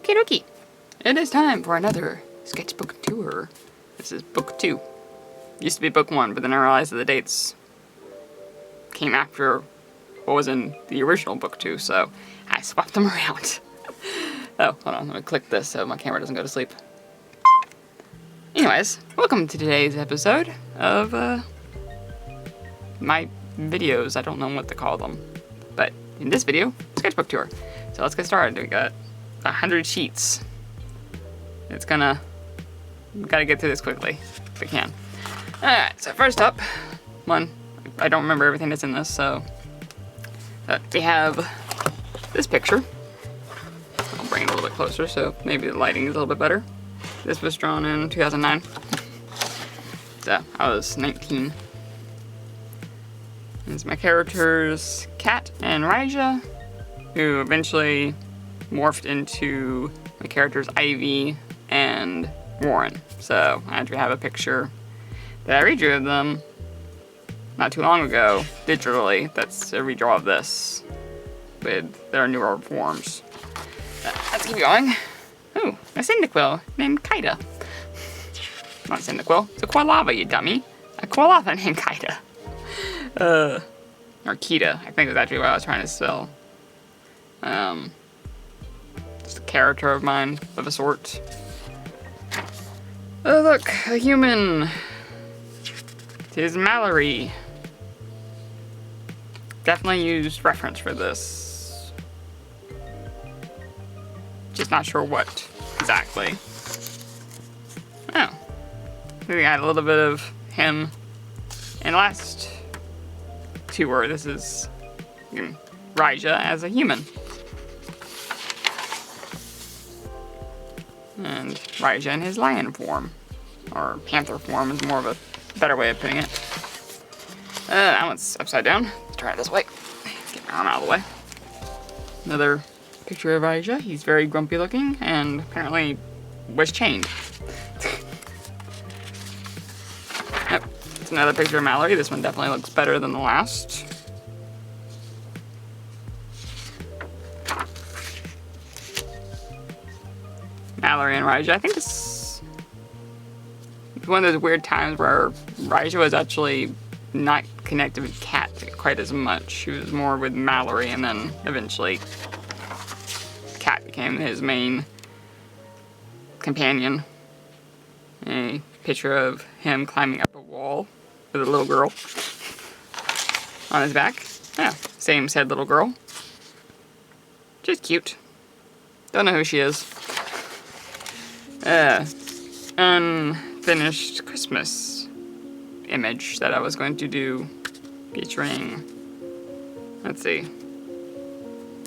Okie dokie. It is time for another sketchbook tour. This is book 2. Used to be book 1, but then I realized that the dates came after what was in the original book 2, so I swapped them around. Oh, hold on, let me click this so my camera doesn't go to sleep. Anyways, welcome to today's episode of my videos. I don't know what to call them, but in this video, sketchbook tour. So let's get started. We got 100 sheets. We gotta get through this quickly if we can. Alright, so first up, I don't remember everything that's in this, so we have this picture. I'll bring it a little bit closer so maybe the lighting is a little bit better. This was drawn in 2009. So I was 19. It's my characters, Kat and Raija, who eventually morphed into my characters Ivy and Warren. So I actually have a picture that I redrew of them not too long ago, digitally. That's a redraw of this with their newer forms. Let's keep going. Ooh, a Cyndaquil named Kaida. Not Cyndaquil, it's a Quilava, you dummy. A Quilava named Kaida. Or Kita, I think is actually what I was trying to spell. Just a character of mine, of a sort. Oh look, a human. It is Mallory. Definitely used reference for this. Just not sure what exactly. Oh. We got a little bit of him in the last tour. This is Raija as a human. And Raija in his lion form. Or panther form is more of a better way of putting it. That one's upside down. Let's try it this way. Get my arm out of the way. Another picture of Raija. He's very grumpy looking and apparently was chained. Yep. It's another picture of Mallory. This one definitely looks better than the last. Mallory and Raija. I think it's one of those weird times where Raija was actually not connected with Kat quite as much. She was more with Mallory, and then eventually Kat became his main companion. A picture of him climbing up a wall with a little girl on his back. Yeah, same said little girl. Just cute. Don't know who she is. Unfinished Christmas image that I was going to do featuring, let's see,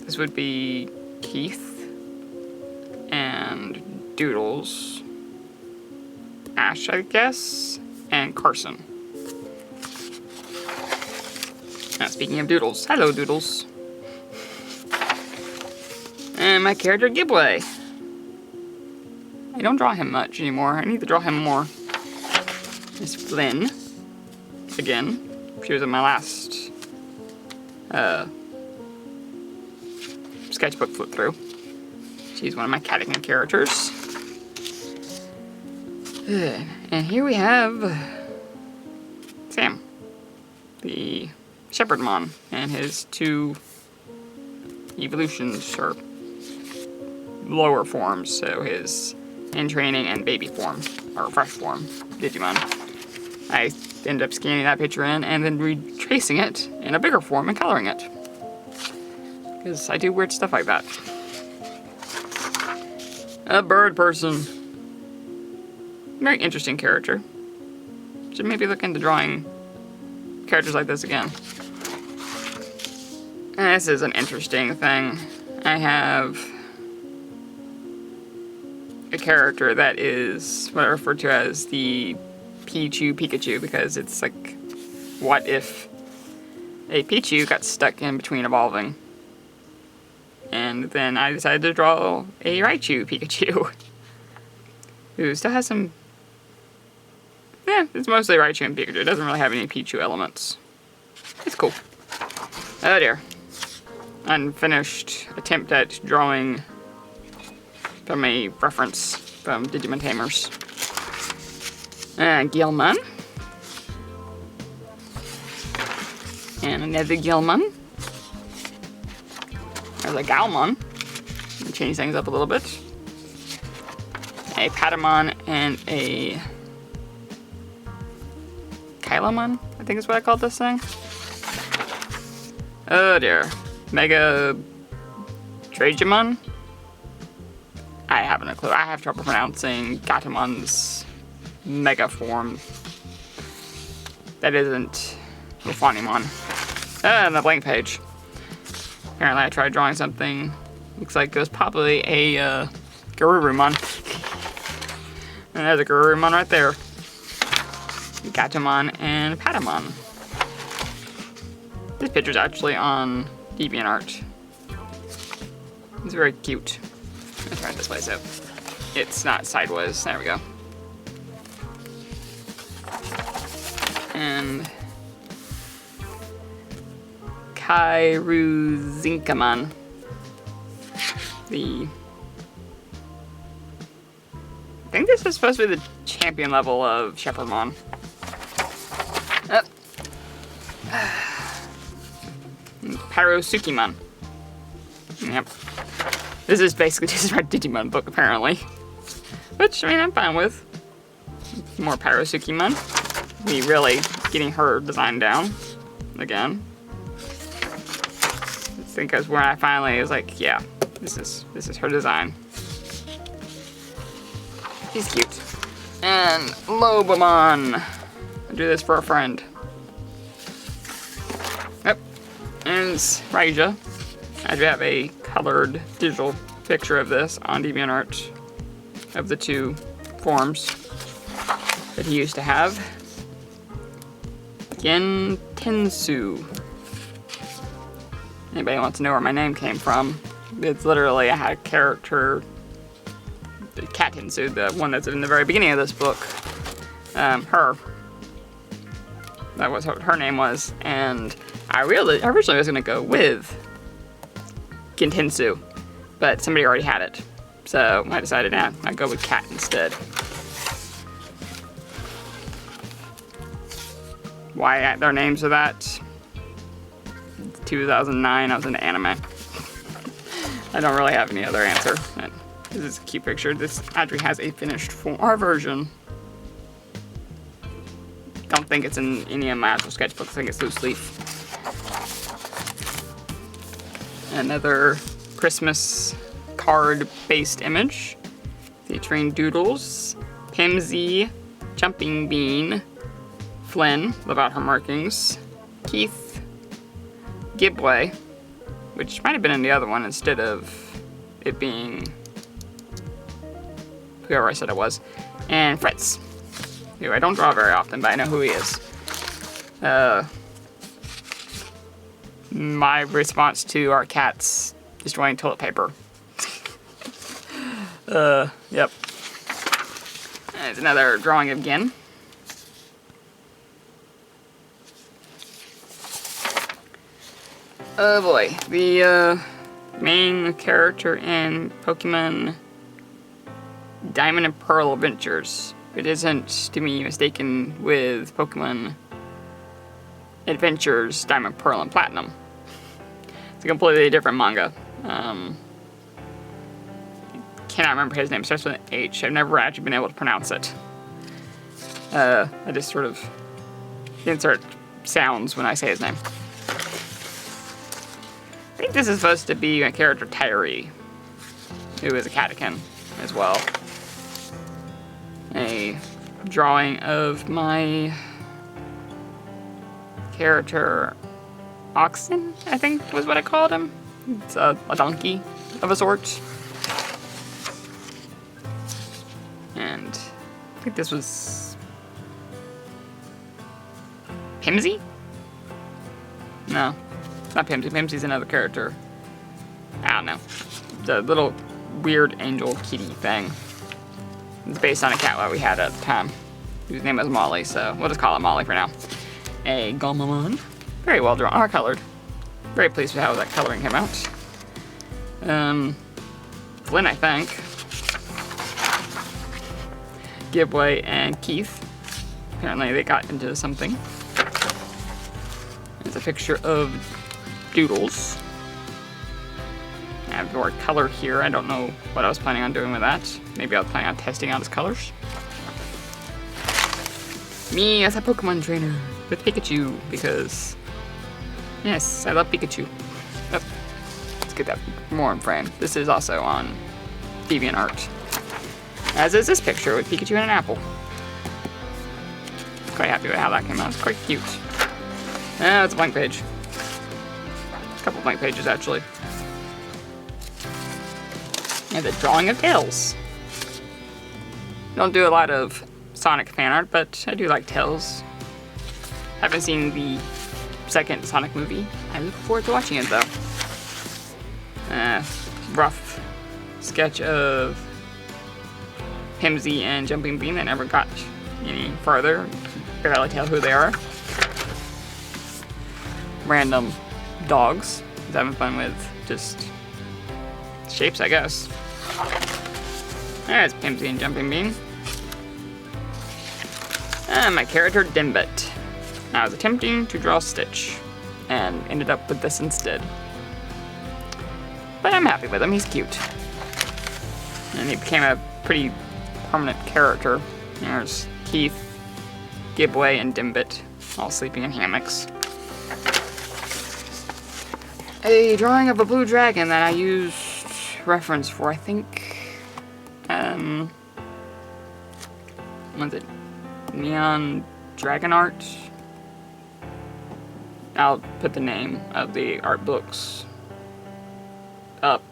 this would be Keith and Doodles, Ash, I guess, and Carson. Now, speaking of Doodles, hello Doodles. And my character Gibway. I don't draw him much anymore. I need to draw him more. Miss Flynn. Again. She was in my last sketchbook flip through. She's one of my Catechin characters. And here we have Sam, the Shepherdmon, and his 2 evolutions, or lower forms, so his in training and baby form, or fresh form, Digimon. I ended up scanning that picture in and then retracing it in a bigger form and coloring it. Because I do weird stuff like that. A bird person. Very interesting character. Should maybe look into drawing characters like this again. And this is an interesting thing. I have a character that is what I refer to as the Pichu Pikachu, because it's like, what if a Pichu got stuck in between evolving? And then I decided to draw a Raichu Pikachu, who still has some, it's mostly Raichu and Pikachu. It doesn't really have any Pichu elements. It's cool. Oh dear. Unfinished attempt at drawing from a reference from Digimon Tamers. Gilman. And another Gilman. There's a Galmon. Change things up a little bit. A Patamon and a Kylamon, I think is what I called this thing. Oh dear. Mega Dragimon? I haven't a clue. I have trouble pronouncing Gatamon's mega form. That isn't Ufanimon. And the blank page. Apparently I tried drawing something. Looks like it was probably a Garurumon. And there's a Garurumon right there. Gatomon and Patamon. This picture's actually on DeviantArt. It's very cute. Let's try it this way so it's not sideways. There we go. And Kairuzinkamon. I think this is supposed to be the champion level of Shepherdmon. Parosukimon. Yep. This is basically just a Digimon book, apparently. Which, I mean, I'm fine with. More Parosukimon. Me really getting her design down again. I think because when I finally was like, yeah, this is her design. He's cute. And Lobomon. I'll do this for a friend. Yep. And it's Raija. I do have a colored digital picture of this on DeviantArt of the two forms that he used to have. Gentensu. Anybody wants to know where my name came from? It's literally a character, Katensu, the one that's in the very beginning of this book. Her. That was what her name was, and I originally was gonna go with Gentensu, but somebody already had it, so I decided I'd go with Cat instead. Why their names are that? 2009, I was into anime. I don't really have any other answer. This is a cute picture. This actually has a finished version. Don't think it's in any of my actual sketchbooks. I think it's loose leaf. Another Christmas card-based image featuring Doodles, Pimsy, Jumping Bean, Flynn, live out her markings, Keith, Gibway, which might have been in the other one instead of it being whoever I said it was, and Fritz, who I don't draw very often, but I know who he is. My response to our cats destroying toilet paper. Yep. There's another drawing of Gin. Oh boy, the main character in Pokemon Diamond and Pearl Adventures. It isn't to be mistaken with Pokemon Adventures Diamond, Pearl, and Platinum. It's a completely different manga. Cannot remember his name. It starts with an H. I've never actually been able to pronounce it. I just sort of insert sounds when I say his name. I think this is supposed to be my character Tyree, who is a Catechin as well. A drawing of my character Oxen, I think was what I called him. It's a donkey of a sort. And I think this was Pimsy? No, it's not Pimsy. Pimsy's another character. I don't know. The little weird angel kitty thing. It's based on a cat that we had at the time, whose name was Molly, so we'll just call it Molly for now. A Gomamon. Very well drawn, or colored. Very pleased with how that coloring came out. Flynn, I think. Gibway and Keith. Apparently they got into something. There's a picture of Doodles. I have the word color here. I don't know what I was planning on doing with that. Maybe I was planning on testing out his colors. Me as a Pokemon trainer with Pikachu, because yes, I love Pikachu. Oh, let's get that more in frame. This is also on DeviantArt. As is this picture with Pikachu and an apple. Quite happy with how that came out. It's quite cute. It's a blank page. A couple blank pages, actually. And the drawing of Tails. Don't do a lot of Sonic fan art, but I do like Tails. Haven't seen the second Sonic movie. I look forward to watching it, though. Rough sketch of Pimsy and Jumping Bean. They never got any further. Barely tell who they are. Random dogs. He's having fun with just shapes, I guess. There's Pimsy and Jumping Bean. And my character Dimbit. I was attempting to draw Stitch and ended up with this instead. But I'm happy with him, he's cute. And he became a pretty permanent character. There's Keith, Gibway, and Dimbit, all sleeping in hammocks. A drawing of a blue dragon that I used reference for, I think, was it Neon Dragon Art? I'll put the name of the art books up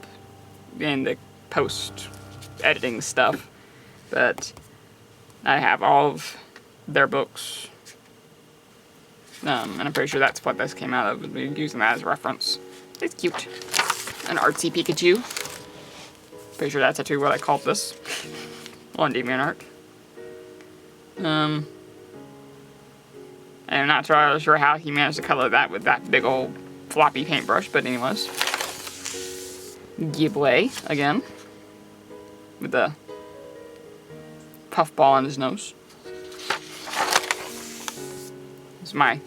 in the post editing stuff, but I have all of their books, and I'm pretty sure that's what this came out of, using that as a reference. It's cute. An artsy Pikachu. Pretty sure that's actually what I called this on DeviantArt. I'm not sure how he managed to color that with that big old floppy paintbrush, but anyways. Gibway again, with the puffball on his nose. It's my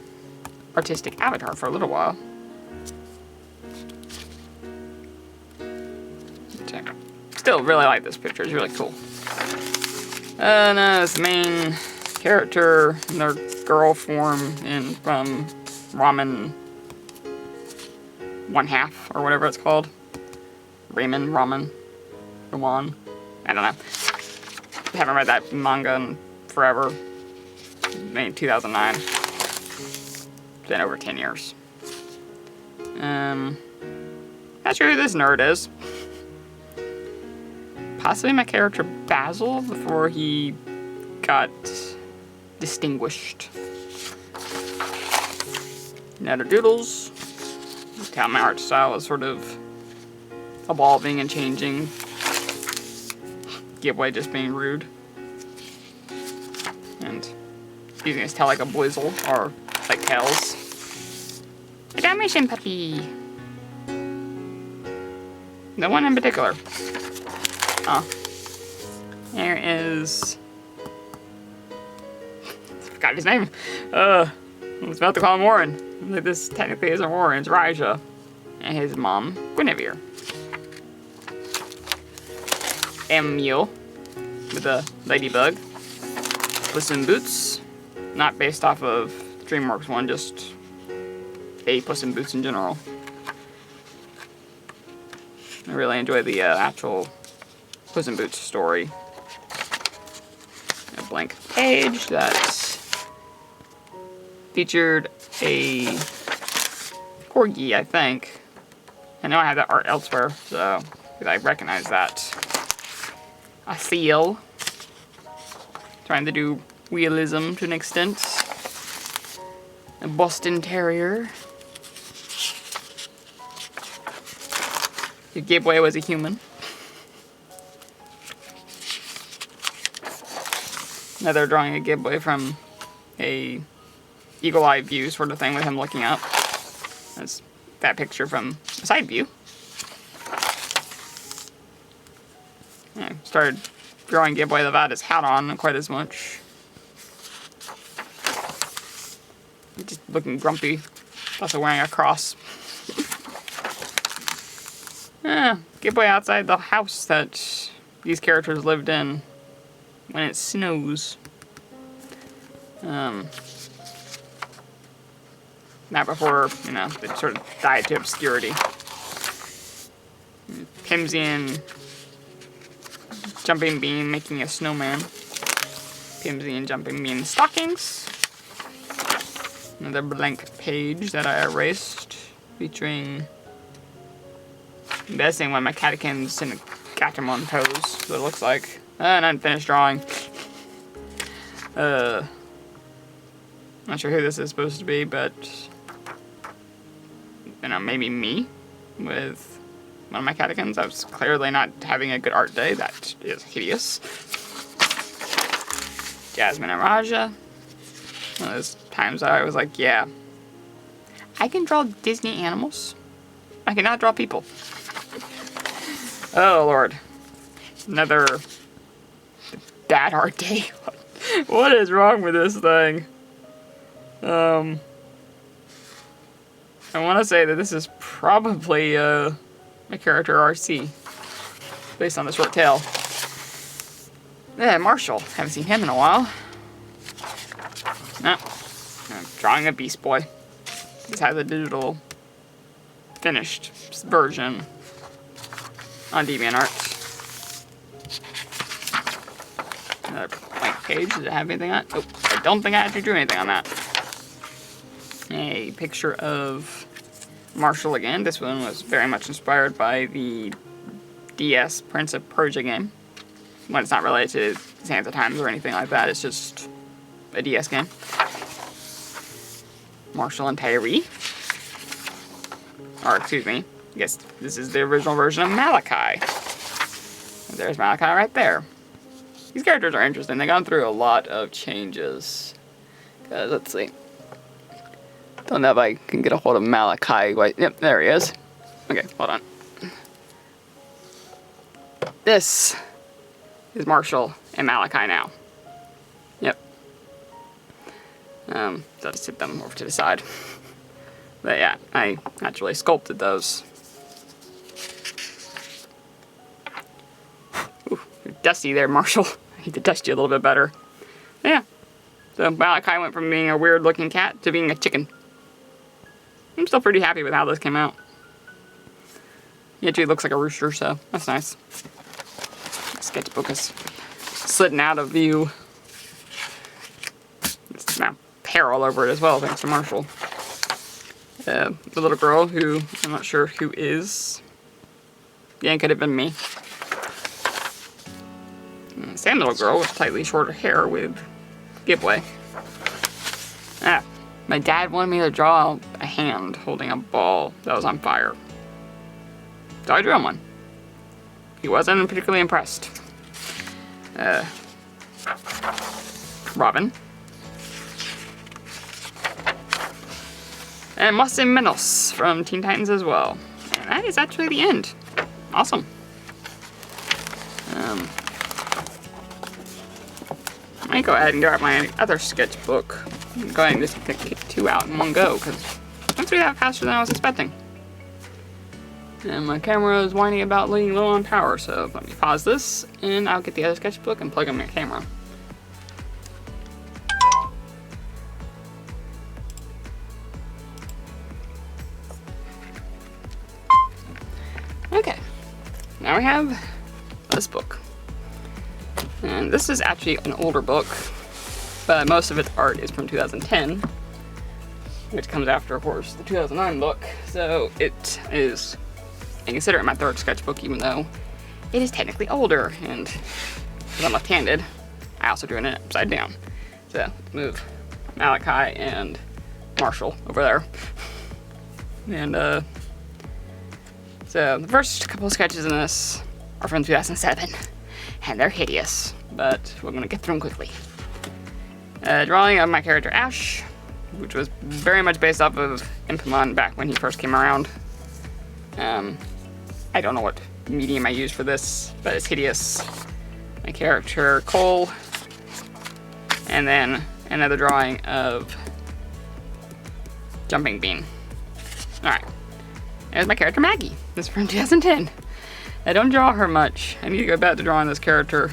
artistic avatar for a little while. Still really like this picture, it's really cool. No, it's the main character in their girl form from Ramen 1/2 or whatever it's called. Ramen, Rawan. I don't know. I haven't read that manga in forever. Maybe 2009. It's been over 10 years. Not sure who this nerd is. Possibly my character Basil before he got distinguished. Another Doodles. Look how my art style is sort of evolving and changing. Gibway just being rude. And using his tail like a Blizzle or like Tails. A Dalmatian puppy. No one in particular. Oh. There is... I forgot his name. I was about to call him Warren. This technically isn't Warren, it's Raija. And his mom, Guinevere. Emule, with a ladybug. Puss in Boots, not based off of DreamWorks one, just a Puss in Boots in general. I really enjoy the actual Puss in Boots story. A blank page that featured a corgi, I think. I know I have that art elsewhere, so I recognize that. A seal. Trying to do realism to an extent. A Boston Terrier. If Gibway was a human. Another drawing of Gibway from a eagle-eye view sort of thing with him looking up. That's that picture from a side view. I started drawing Gibway without his hat on quite as much. Just looking grumpy. Also wearing a cross. Gibway outside the house that these characters lived in when it snows. Not before, you know, they sort of died to obscurity. Pimsy Jumping Bean making a snowman. Pimsy and Jumping Bean stockings. Another blank page that I erased, featuring the best thing, one of my catechins in a Gatomon pose, what it looks like. An unfinished drawing. Not sure who this is supposed to be, but you know, maybe me with one of my catechins. I was clearly not having a good art day. That is hideous. Jasmine and Raja. One of those times I was like, yeah, I can draw Disney animals. I cannot draw people. Oh, Lord. Another bad art day. What is wrong with this thing? I want to say that this is probably a character RC based on the short tail. Yeah, Marshall. Haven't seen him in a while. No. I'm drawing a Beast Boy. This has a digital finished version on DeviantArt. Another blank page. Does it have anything on it? Oh, I don't think I actually drew anything on that. A picture of Marshall again. This one was very much inspired by the DS Prince of Persia game. When it's not related to Sands of Times or anything like that, it's just a DS game. Marshall and Tyree. Or, excuse me, I guess this is the original version of Malachi. And there's Malachi right there. These characters are interesting. They've gone through a lot of changes. Let's see. Don't know if I can get a hold of Malachi. Wait, yep, there he is. Okay, hold on. This is Marshall and Malachi now. Yep. So I'll just hit them over to the side. But yeah, I naturally sculpted those. Ooh, you're dusty there, Marshall. I need to dust you a little bit better. Yeah. So Malachi went from being a weird looking cat to being a chicken. I'm still pretty happy with how this came out. He actually looks like a rooster, so that's nice. The sketchbook is slidden out of view. It's now hair all over it as well, thanks to Marshall. The little girl, who I'm not sure who is. Yeah, it could have been me. Same little girl with slightly shorter hair with Gibway. My dad wanted me to draw a hand holding a ball that was on fire. So I drew him one. He wasn't particularly impressed. Robin. And Mustang Minos from Teen Titans as well. And that is actually the end. Awesome. I might go ahead and grab my other sketchbook. I'm going to just kick 2 out in one go, because it went through that faster than I was expecting. And my camera is whining about being low on power, so let me pause this, and I'll get the other sketchbook and plug in my camera. Okay, now we have this book. And this is actually an older book, but most of its art is from 2010, which comes after, of course, the 2009 book. So it is, I consider it my third sketchbook, even though it is technically older. And because I'm left-handed, I also drew it upside down. So let's move Malachi and Marshall over there. And so the first couple of sketches in this are from 2007, and they're hideous, but we're gonna get through them quickly. Drawing of my character Ash, which was very much based off of Impamon back when he first came around. I don't know what medium I used for this, but it's hideous. my character Cole, and then another drawing of Jumping Bean. Alright, there's my character Maggie. This is from 2010. I don't draw her much. I need to go back to drawing this character.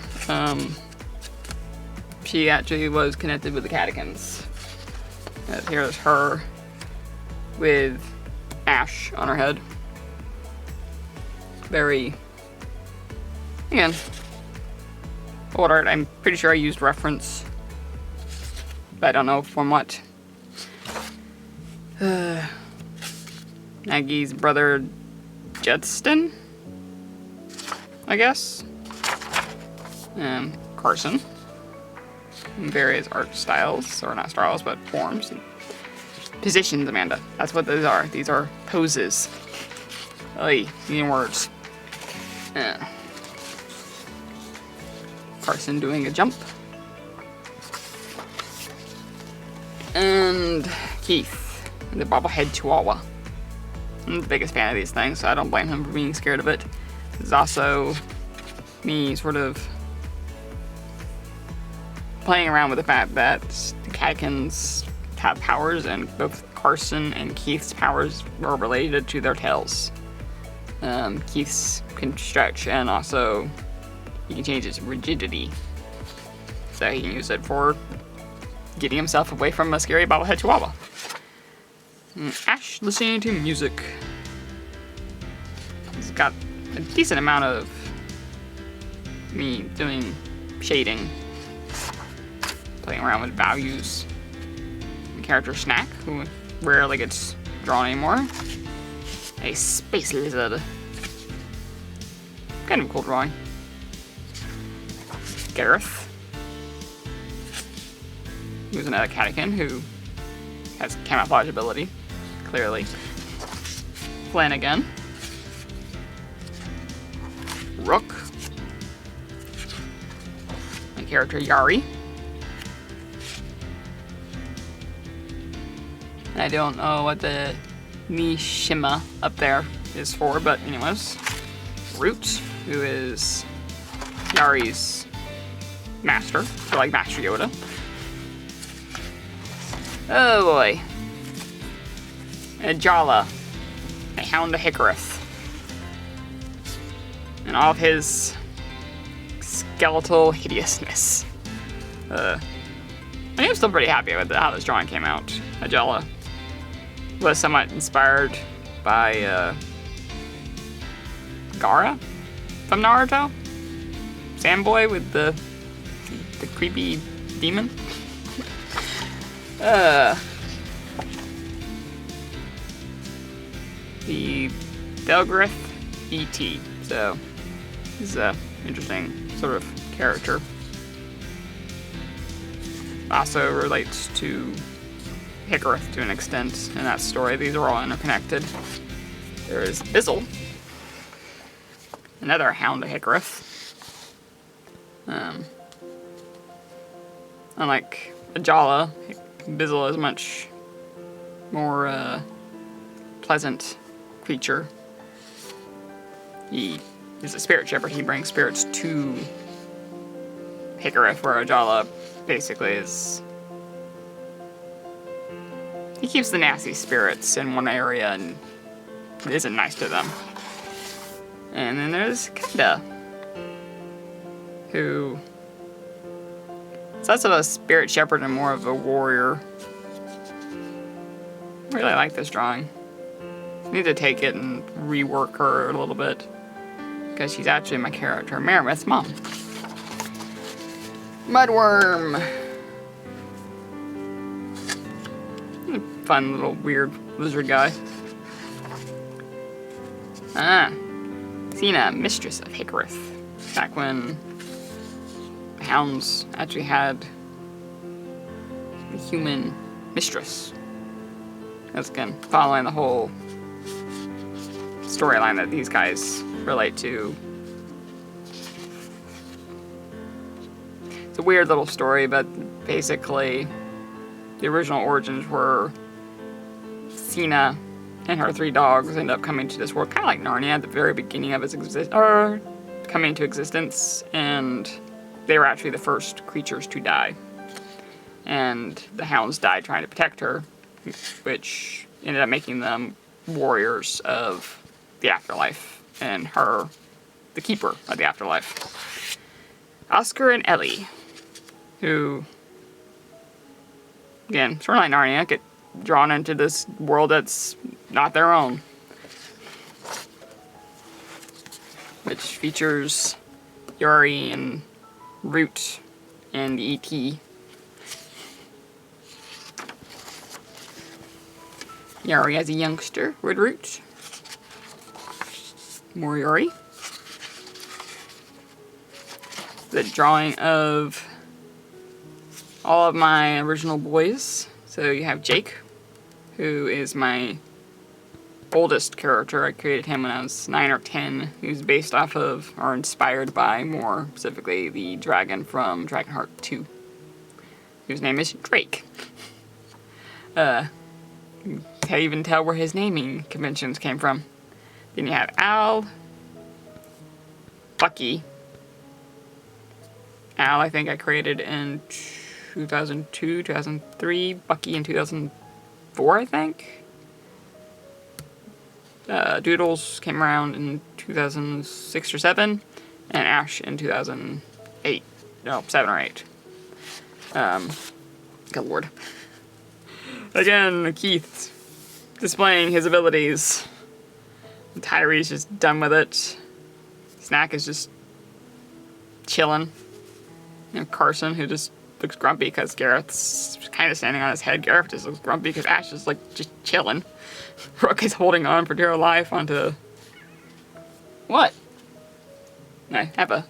She actually was connected with the Catechins. Here's her with ash on her head. Very, again, old art. I'm pretty sure I used reference, but I don't know from what. Maggie's brother Jetston, I guess. And Carson. In various art styles, or not styles, but forms. And positions, Amanda. That's what those are. These are poses. Oy, using words. Carson doing a jump. And Keith, the bobblehead chihuahua. I'm the biggest fan of these things, so I don't blame him for being scared of it. This is also me sort of playing around with the fact that the Catechins have powers, and both Carson and Keith's powers are related to their tails. Keith's can stretch, and also he can change its rigidity. So he can use it for getting himself away from a scary bobblehead chihuahua. Ash listening to music. He's got a decent amount of me doing shading, playing around with values. The character Snack, who rarely gets drawn anymore. A space lizard. Kind of a cool drawing. Gareth, who's another Catechin who has camouflage ability, clearly. Flanagan. Rook. My character Yari. I don't know what the Mishima up there is for, but anyways. Root, who is Yari's master, so like Master Yoda. Oh boy. Ajala, a Hound of Hickareth. And all of his skeletal hideousness. I'm still pretty happy with how this drawing came out. Ajala was somewhat inspired by Gaara from Naruto. Sandboy with the creepy demon. The Delgrith E.T. So he's an interesting sort of character. Also relates to Hickareth to an extent in that story. These are all interconnected. There is Bizzle, another Hound of Hickareth. Unlike Ajala, Bizzle is a much more pleasant creature. He is a spirit shepherd. He brings spirits to Hickareth, where Ajala basically is... He keeps the nasty spirits in one area and isn't nice to them. And then there's Kenda, who is less of a spirit shepherd and more of a warrior. I really like this drawing. I need to take it and rework her a little bit, because she's actually my character, Merimith's mom. Mudworm. Fun little weird lizard guy. Cena, mistress of Hickareth. Back when the hounds actually had a human mistress. That's again following the whole storyline that these guys relate to. It's a weird little story, but basically the original origins were Cena and her 3 dogs end up coming to this world, kind of like Narnia at the very beginning of its coming into existence, and they were actually the first creatures to die. And the hounds died trying to protect her, which ended up making them warriors of the afterlife, and her the keeper of the afterlife. Oscar and Ellie, who, again, sort of like Narnia, get drawn into this world that's not their own, which features Yuri and Root and E.T. Yuri as a youngster with Root. More Yuri. The drawing of all of my original boys. So you have Jake, who is my oldest character. I created him when I was 9 or 10. He's based off of, or inspired by, more specifically, the dragon from Dragonheart 2, whose name is Drake. Can't even tell where his naming conventions came from. Then you have Al, Bucky. Al, I think I created in 2002, 2003. Bucky in 2004, I think. Doodles came around in 2006 or 7, and Ash in 2008. No, 7 or 8. Good lord. Again, Keith displaying his abilities. Tyree's just done with it. Snack is just chilling. And Carson, who just looks grumpy because Gareth's kind of standing on his head. Gareth just looks grumpy because Ash is like just chilling. Rook is holding on for dear life onto... What? I have a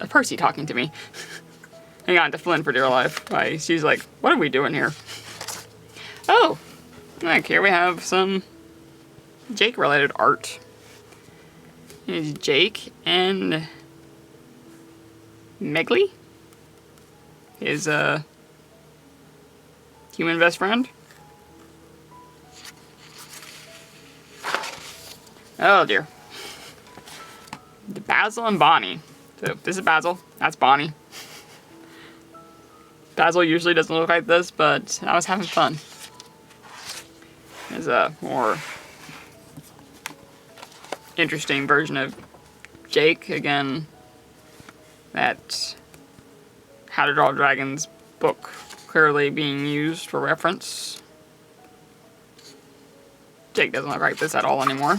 Percy talking to me. Hang on to Flynn for dear life. She's like, what are we doing here? Oh, like here we have some Jake-related art. Here's Jake and Megley, his human best friend. Oh dear. Basil and Bonnie. So this is Basil, that's Bonnie. Basil usually doesn't look like this, but I was having fun. There's a more interesting version of Jake, again, that How to Draw Dragons book clearly being used for reference. Jake doesn't look like this at all anymore.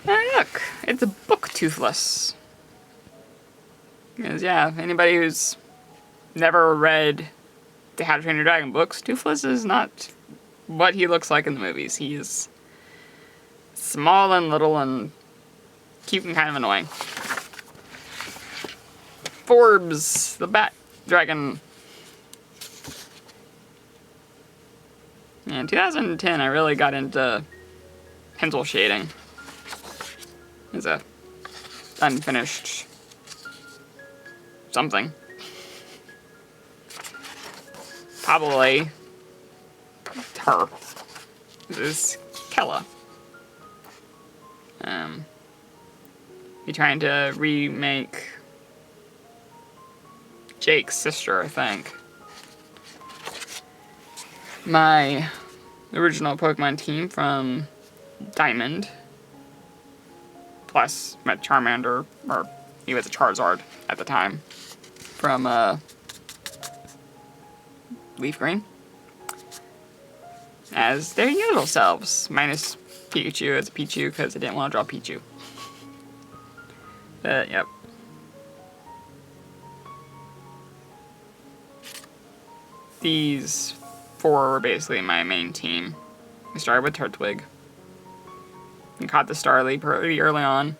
And look, it's a book Toothless. Because yeah, anybody who's never read the How to Train Your Dragon books, Toothless is not what he looks like in the movies. He is small and little and cute and kind of annoying. Forbes, the Bat Dragon. In 2010, I really got into pencil shading. It's a unfinished something. Probably her. This is Kella. Be trying to remake Jake's sister, I think. My original Pokemon team from Diamond, plus my Charmander, or he was a Charizard at the time, from Leaf Green, as their usual selves, minus Pikachu as a Pichu, because I didn't want to draw Pichu. But, yep. These four were basically my main team. I started with Turtwig. I caught the Starly pretty early on.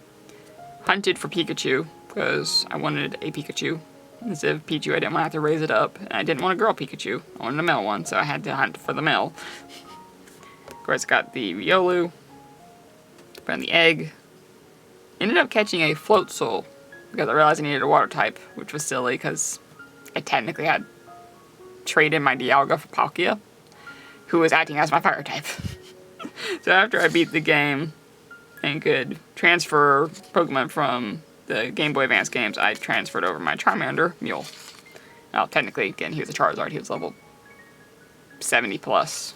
Hunted for Pikachu, because I wanted a Pikachu. Instead of Pichu, I didn't want to have to raise it up. And I didn't want a girl Pikachu. I wanted a male one, so I had to hunt for the male. Of course, got the Riolu. Found the egg. Ended up catching a Floatzel, because I realized I needed a water type, which was silly, because I technically had traded my Dialga for Palkia, who was acting as my fire type. So after I beat the game and could transfer Pokemon from the Game Boy Advance games, I transferred over my Charmander mule. Well, technically, again, he was a Charizard. He was level 70 plus.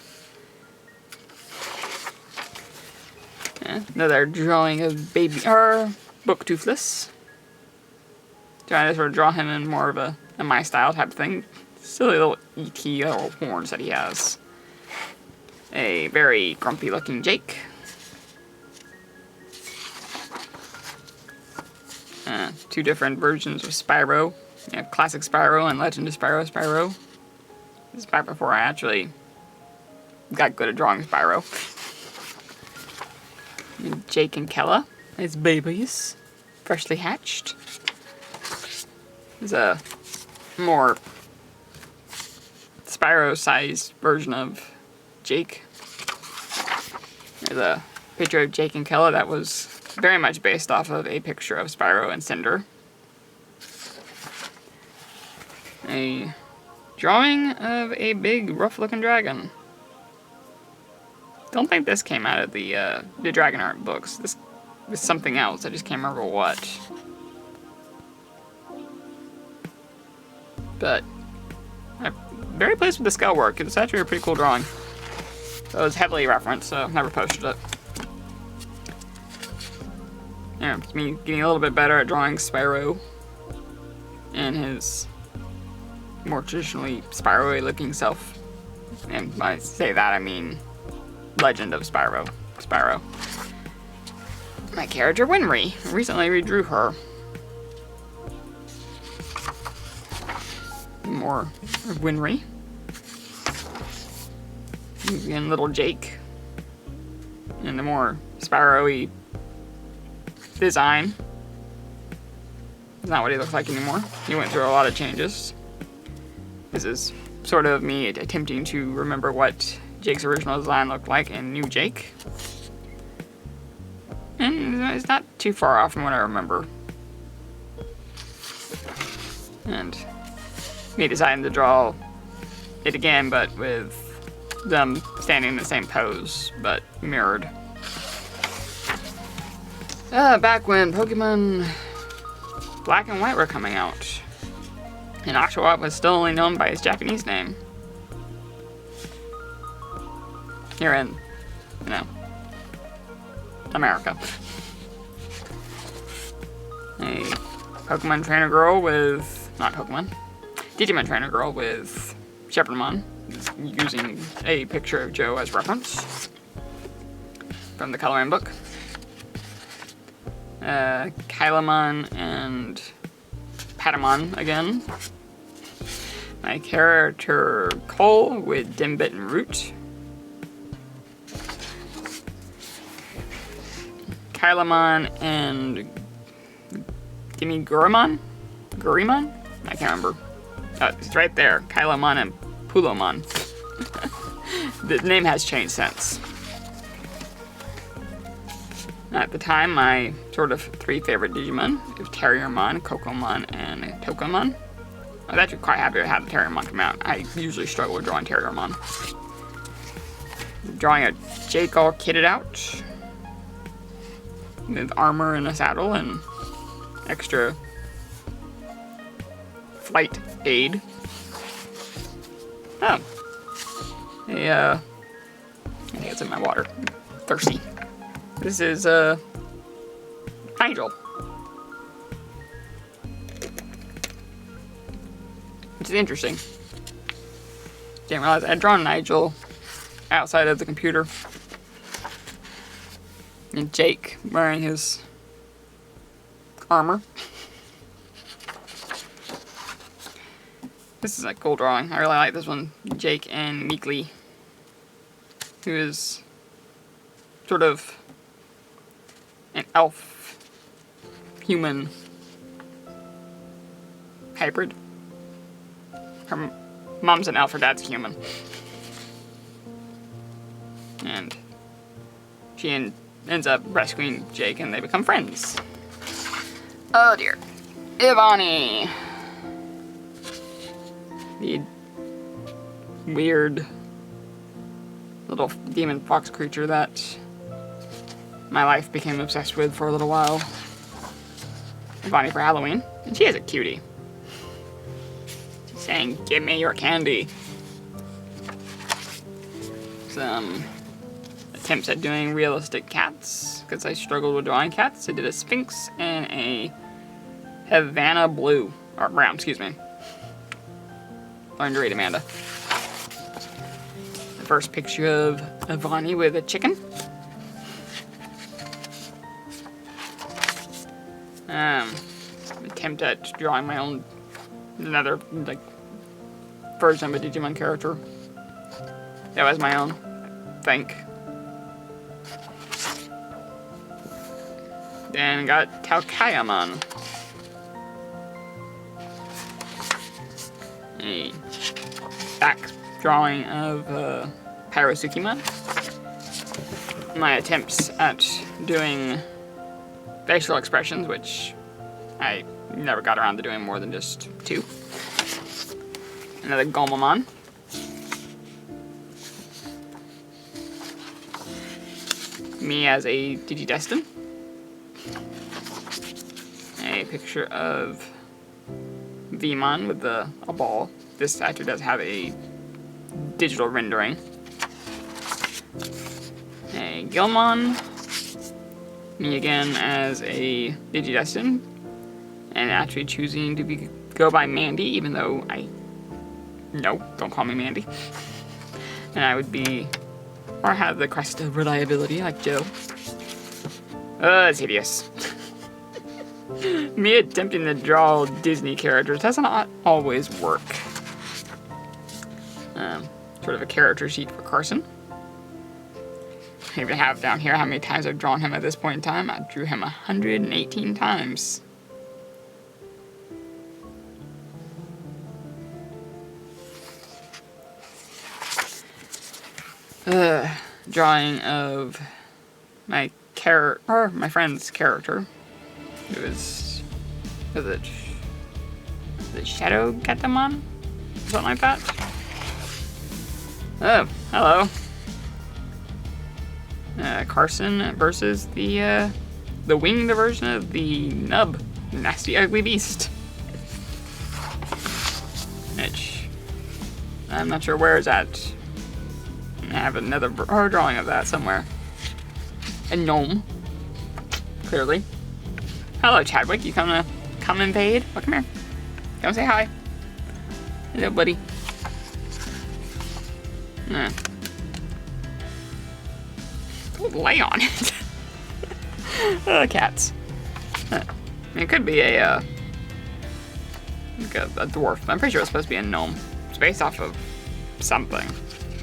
Another drawing of Book Toothless. Trying to sort of draw him in more of a my style type of thing. Silly little ET little horns that he has. A very grumpy looking Jake. Two different versions of Spyro. You have Classic Spyro and Legend of Spyro. This is back before I actually got good at drawing Spyro. And Jake and Kella as babies, freshly hatched. There's a more Spyro-sized version of Jake. There's a picture of Jake and Kella that was very much based off of a picture of Spyro and Cinder. A drawing of a big, rough-looking dragon. Don't think this came out of the Dragon Art books. This is something else. I just can't remember what. But I'm very pleased with the scale work. It's actually a pretty cool drawing. It was heavily referenced, so I've never posted it. Yeah, it's me getting a little bit better at drawing Spyro and his more traditionally Spyro-y looking self. And when I say that, I mean Legend of Spyro. My character Winry. Recently redrew her. More of Winry. And little Jake. And the more Spyro-y design. It's not what he looks like anymore. He went through a lot of changes. This is sort of me attempting to remember what Jake's original design looked like in New Jake. And it's not too far off from what I remember. And me deciding to draw it again, but with them standing in the same pose, but mirrored. Back when Pokemon Black and White were coming out, and Oshawott was still only known by his Japanese name. Here in, America. A Pokemon trainer girl with, Digimon trainer girl with Shepherdmon, using a picture of Joe as reference from the coloring book. Kylamon and Patamon again. My character Cole with Dimbit and Root. Kylamon and Gurimon? I can't remember. It's right there. Kylamon and Pulomon. The name has changed since. At the time, my sort of three favorite Digimon is Terriermon, Kokomon, and Tokomon. I was actually quite happy to have the Terriermon come out. I usually struggle with drawing Terriermon. Drawing a Jake all kitted out with armor and a saddle and extra flight aid. Oh. I think it's in my water. I'm thirsty. This is, Nigel. Which is interesting. Didn't realize I had drawn Nigel outside of the computer. And Jake wearing his armor. This is a cool drawing. I really like this one. Jake and Meekly, who is sort of an elf human hybrid. Her mom's an elf, her dad's a human. And she ends up rescuing Jake and they become friends. Oh dear. Ivani. The weird little demon fox creature that my life became obsessed with for a little while. Vani for Halloween, and she is a cutie. She's saying, "Give me your candy." Some attempts at doing realistic cats, because I struggled with drawing cats. I did a Sphinx and a Havana blue, or brown, excuse me. Learn to read, Amanda. The first picture of Vani with a chicken. Attempt at drawing my own, another, like, version of a Digimon character. That was my own, I think. Then got Taokayamon. A back drawing of Pyrotsukimon. My attempts at doing facial expressions, which I never got around to doing more than just 2. Another Gomamon. Me as a Digidestin. A picture of Vmon with a ball. This actually does have a digital rendering. A Gilmon. Me again as a Digidestin. And actually choosing to go by Mandy, even though no, don't call me Mandy. And I would be, or have the crest of reliability like Joe. It's hideous. Me attempting to draw Disney characters doesn't always work. Sort of a character sheet for Carson. I even have down here how many times I've drawn him at this point in time. I drew him 118 times. Drawing of my friend's character. It was it Shadow Gatamon? Something like that. Oh, hello. Carson versus the winged version of the Nub, Nasty Ugly Beast. Which I'm not sure where it's at. I have another drawing of that somewhere. A gnome, clearly. Hello, Chadwick. You come invade? Oh, come here. Come say hi. Hello, buddy. Don't lay on it. Cats. I mean, it could be a dwarf. I'm pretty sure it's supposed to be a gnome. It's based off of something.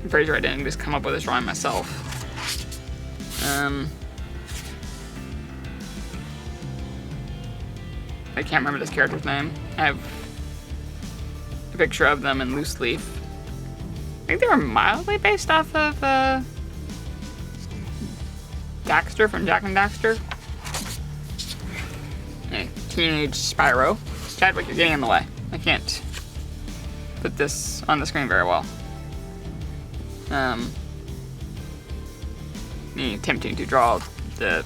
I'm pretty sure I didn't just come up with this drawing myself. I can't remember this character's name. I have a picture of them in loose leaf. I think they were mildly based off of Daxter from Jak and Daxter. A teenage Spyro. Chadwick, you're getting in the way. I can't put this on the screen very well. Me attempting to draw the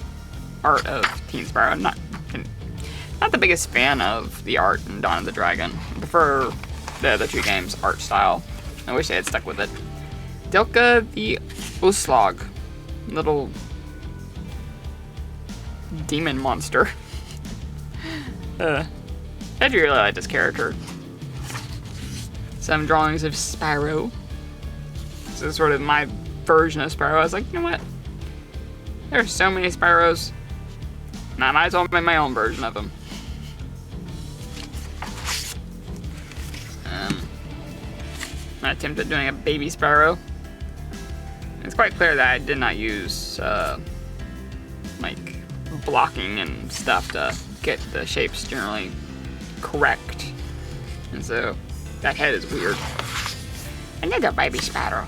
art of Teen Spyro. Not the biggest fan of the art in Dawn of the Dragon. I prefer the 2 games' art style. I wish they had stuck with it. Delka the Oslog. Little demon monster. I do really like this character. Some drawings of Spyro. This is sort of my version of Spyro. I was like, you know what? There's so many Spyros. And I might as well make my own version of them. I attempted doing a baby Spyro. It's quite clear that I did not use like blocking and stuff to get the shapes generally correct. And so that head is weird. Another baby Spyro.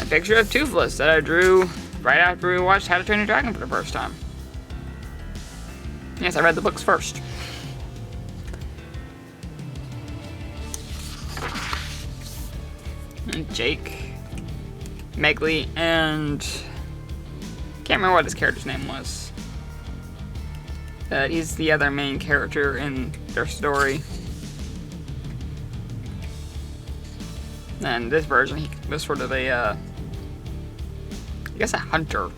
A picture of Toothless that I drew right after we watched How to Train Your Dragon for the first time. Yes, I read the books first. And Jake, Megley, and can't remember what his character's name was. But he's the other main character in their story. And this version, he was sort of a, I guess a hunter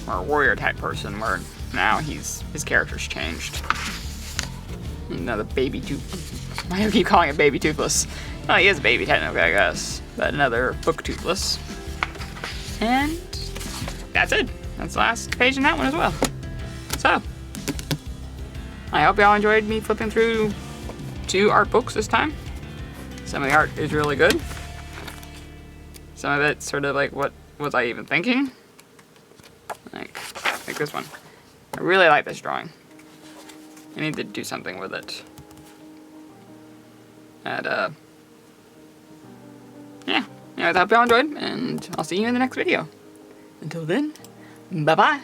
or a warrior type person, where now his character's changed. Another baby Tooth. Why do I keep calling it baby Toothless? Well, he is a baby technically, I guess. But another book Toothless. And that's it. That's the last page in that one as well. So, I hope y'all enjoyed me flipping through 2 art books this time. Some of the art is really good. Some of it's sort of like, what was I even thinking? Like this one. I really like this drawing. I need to do something with it. And, yeah. Anyways, I hope y'all enjoyed, and I'll see you in the next video. Until then, bye-bye.